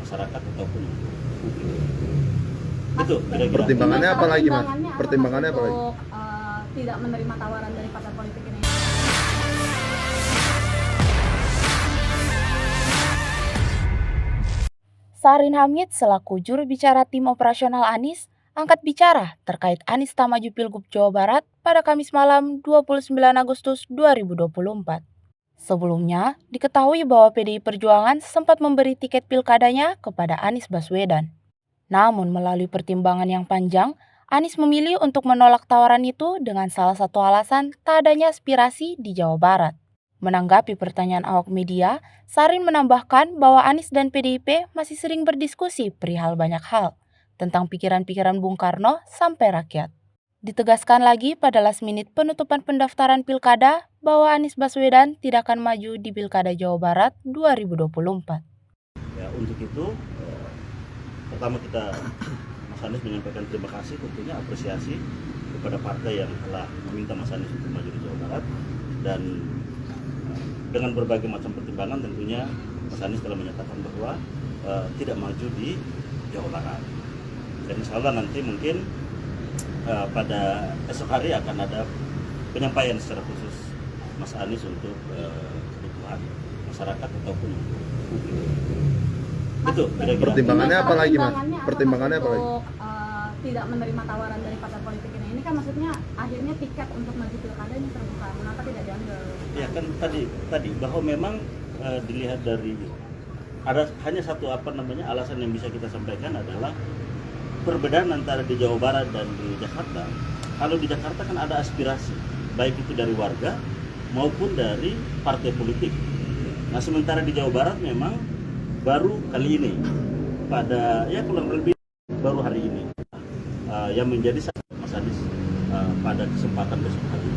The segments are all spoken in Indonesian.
masyarakat ataupun publik. Itu kira-kira. Pertimbangannya apa lagi, Mas? Pertimbangannya apa lagi? Untuk tidak menerima tawaran dari partai politik ini. Sarin Hamid selaku juru bicara tim operasional Anies angkat bicara terkait Anies tak maju Pilgub Jawa Barat pada Kamis malam 29 Agustus 2024. Sebelumnya, diketahui bahwa PDI Perjuangan sempat memberi tiket pilkadanya kepada Anies Baswedan. Namun melalui pertimbangan yang panjang, Anies memilih untuk menolak tawaran itu dengan salah satu alasan tak adanya aspirasi di Jawa Barat. Menanggapi pertanyaan awak media, Sarin menambahkan bahwa Anies dan PDIP masih sering berdiskusi perihal banyak hal, tentang pikiran-pikiran Bung Karno sampai rakyat. Ditegaskan lagi pada last minute penutupan pendaftaran pilkada bahwa Anies Baswedan tidak akan maju di Pilkada Jawa Barat 2024. Ya, untuk itu, pertama Mas Anies menyampaikan terima kasih, tentunya apresiasi kepada partai yang telah meminta Mas Anies untuk maju di Jawa Barat, dan dengan berbagai macam pertimbangan tentunya Mas Anies telah menyatakan bahwa tidak maju di Jawa Barat. Dan insya Allah nanti mungkin pada esok hari akan ada penyampaian secara khusus Mas Anies untuk kebutuhan masyarakat ataupun publik. Itu kira-kira. Pertimbangannya apa lagi, Mas? Pertimbangannya apa lagi? Untuk tidak menerima tawaran dari partai politik ini kan maksudnya akhirnya tiket untuk maju pilkada ini terbuka. Mengapa tidak diambil? Ya kan tadi bahwa memang dilihat dari ada hanya satu alasan yang bisa kita sampaikan adalah perbedaan antara di Jawa Barat dan di Jakarta. Kalau di Jakarta kan ada aspirasi, baik itu dari warga maupun dari partai politik. Nah, sementara di Jawa Barat memang baru kali ini, pada kurang lebih baru hari ini, yang menjadi Mas Anies pada kesempatan besok hari.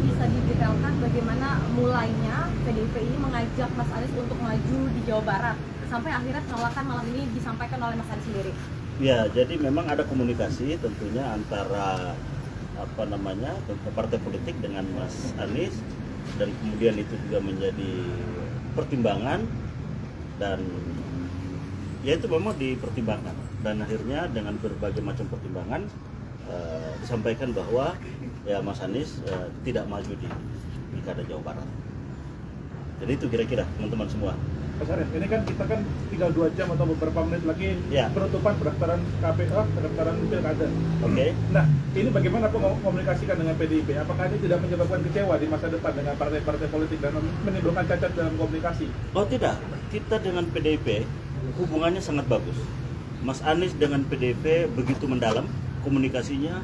Bisa didetailkan bagaimana mulainya PDIP ini mengajak Mas Anies untuk maju di Jawa Barat sampai akhirnya penolakan malam ini disampaikan oleh Mas Anies sendiri. Ya, jadi memang ada komunikasi tentunya antara partai politik dengan Mas Anies, dan kemudian itu juga menjadi pertimbangan, dan ya itu memang dipertimbangkan, dan akhirnya dengan berbagai macam pertimbangan disampaikan bahwa ya Mas Anies tidak maju di Pilkada Jawa Barat. Jadi itu kira-kira teman-teman semua. Mas Arief, ini kan kita tinggal 2 jam atau beberapa menit lagi penutupan pendaftaran pendaftaran pilkada. Oke. Nah, ini bagaimana komunikasikan dengan PDIP? Apakah ini tidak menyebabkan kecewa di masa depan dengan partai-partai politik dan menimbulkan cacat dalam komunikasi? Oh tidak, kita dengan PDIP hubungannya sangat bagus. Mas Anies dengan PDIP begitu mendalam komunikasinya,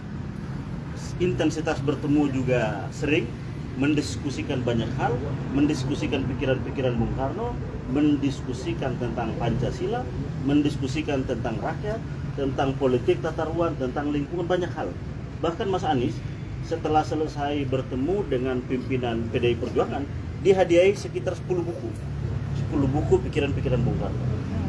intensitas bertemu juga sering, mendiskusikan banyak hal, mendiskusikan pikiran-pikiran Bung Karno, mendiskusikan tentang Pancasila, mendiskusikan tentang rakyat, tentang politik tata ruang, tentang lingkungan, banyak hal. Bahkan Mas Anies setelah selesai bertemu dengan pimpinan PDI Perjuangan, dihadiahi sekitar 10 buku pikiran-pikiran Bung Karno.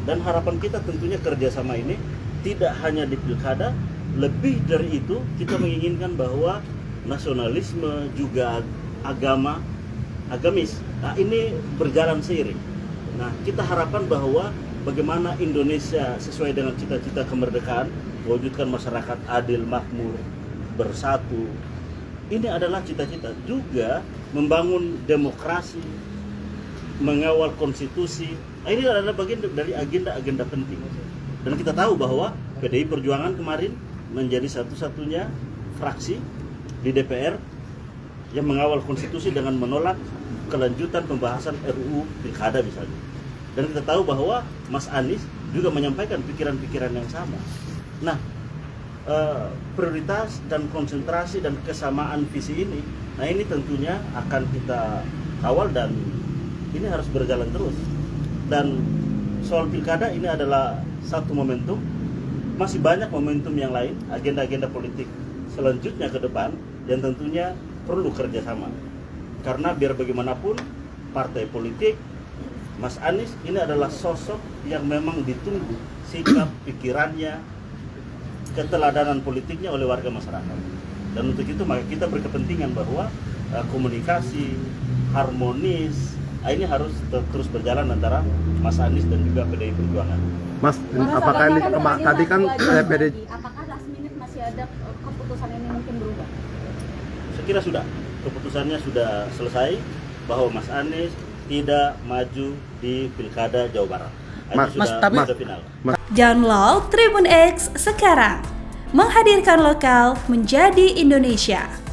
Dan harapan kita tentunya kerjasama ini tidak hanya di pilkada, lebih dari itu kita menginginkan bahwa nasionalisme juga agamis, nah ini berjalan seiring. Nah, kita harapkan bahwa bagaimana Indonesia sesuai dengan cita-cita kemerdekaan, mewujudkan masyarakat adil, makmur, bersatu. Ini adalah cita-cita, juga membangun demokrasi, mengawal konstitusi. Nah, ini adalah bagian dari agenda-agenda penting. Dan kita tahu bahwa PDI Perjuangan kemarin menjadi satu-satunya fraksi di DPR yang mengawal konstitusi dengan menolak kelanjutan pembahasan RUU Pilkada misalnya. Dan kita tahu bahwa Mas Anies juga menyampaikan pikiran-pikiran yang sama. Nah, prioritas dan konsentrasi dan kesamaan visi ini, nah ini tentunya akan kita kawal, dan ini harus berjalan terus. Dan soal pilkada ini adalah satu momentum, masih banyak momentum yang lain, agenda-agenda politik selanjutnya ke depan yang tentunya perlu kerjasama. Karena biar bagaimanapun partai politik, Mas Anies ini adalah sosok yang memang ditunggu sikap, pikirannya, keteladanan politiknya oleh warga masyarakat. Dan untuk itu maka kita berkepentingan bahwa komunikasi harmonis, ini harus terus berjalan antara Mas Anies dan juga PDI Perjuangan. Mas, apakah ini tadi kan PD Apakah last minute masih ada keputusan ini mungkin berubah? Saya kira sudah, keputusannya sudah selesai bahwa Mas Anies tidak maju di Pilkada Jawa Barat. Ini sudah final. Download Tribun X sekarang, menghadirkan lokal menjadi Indonesia.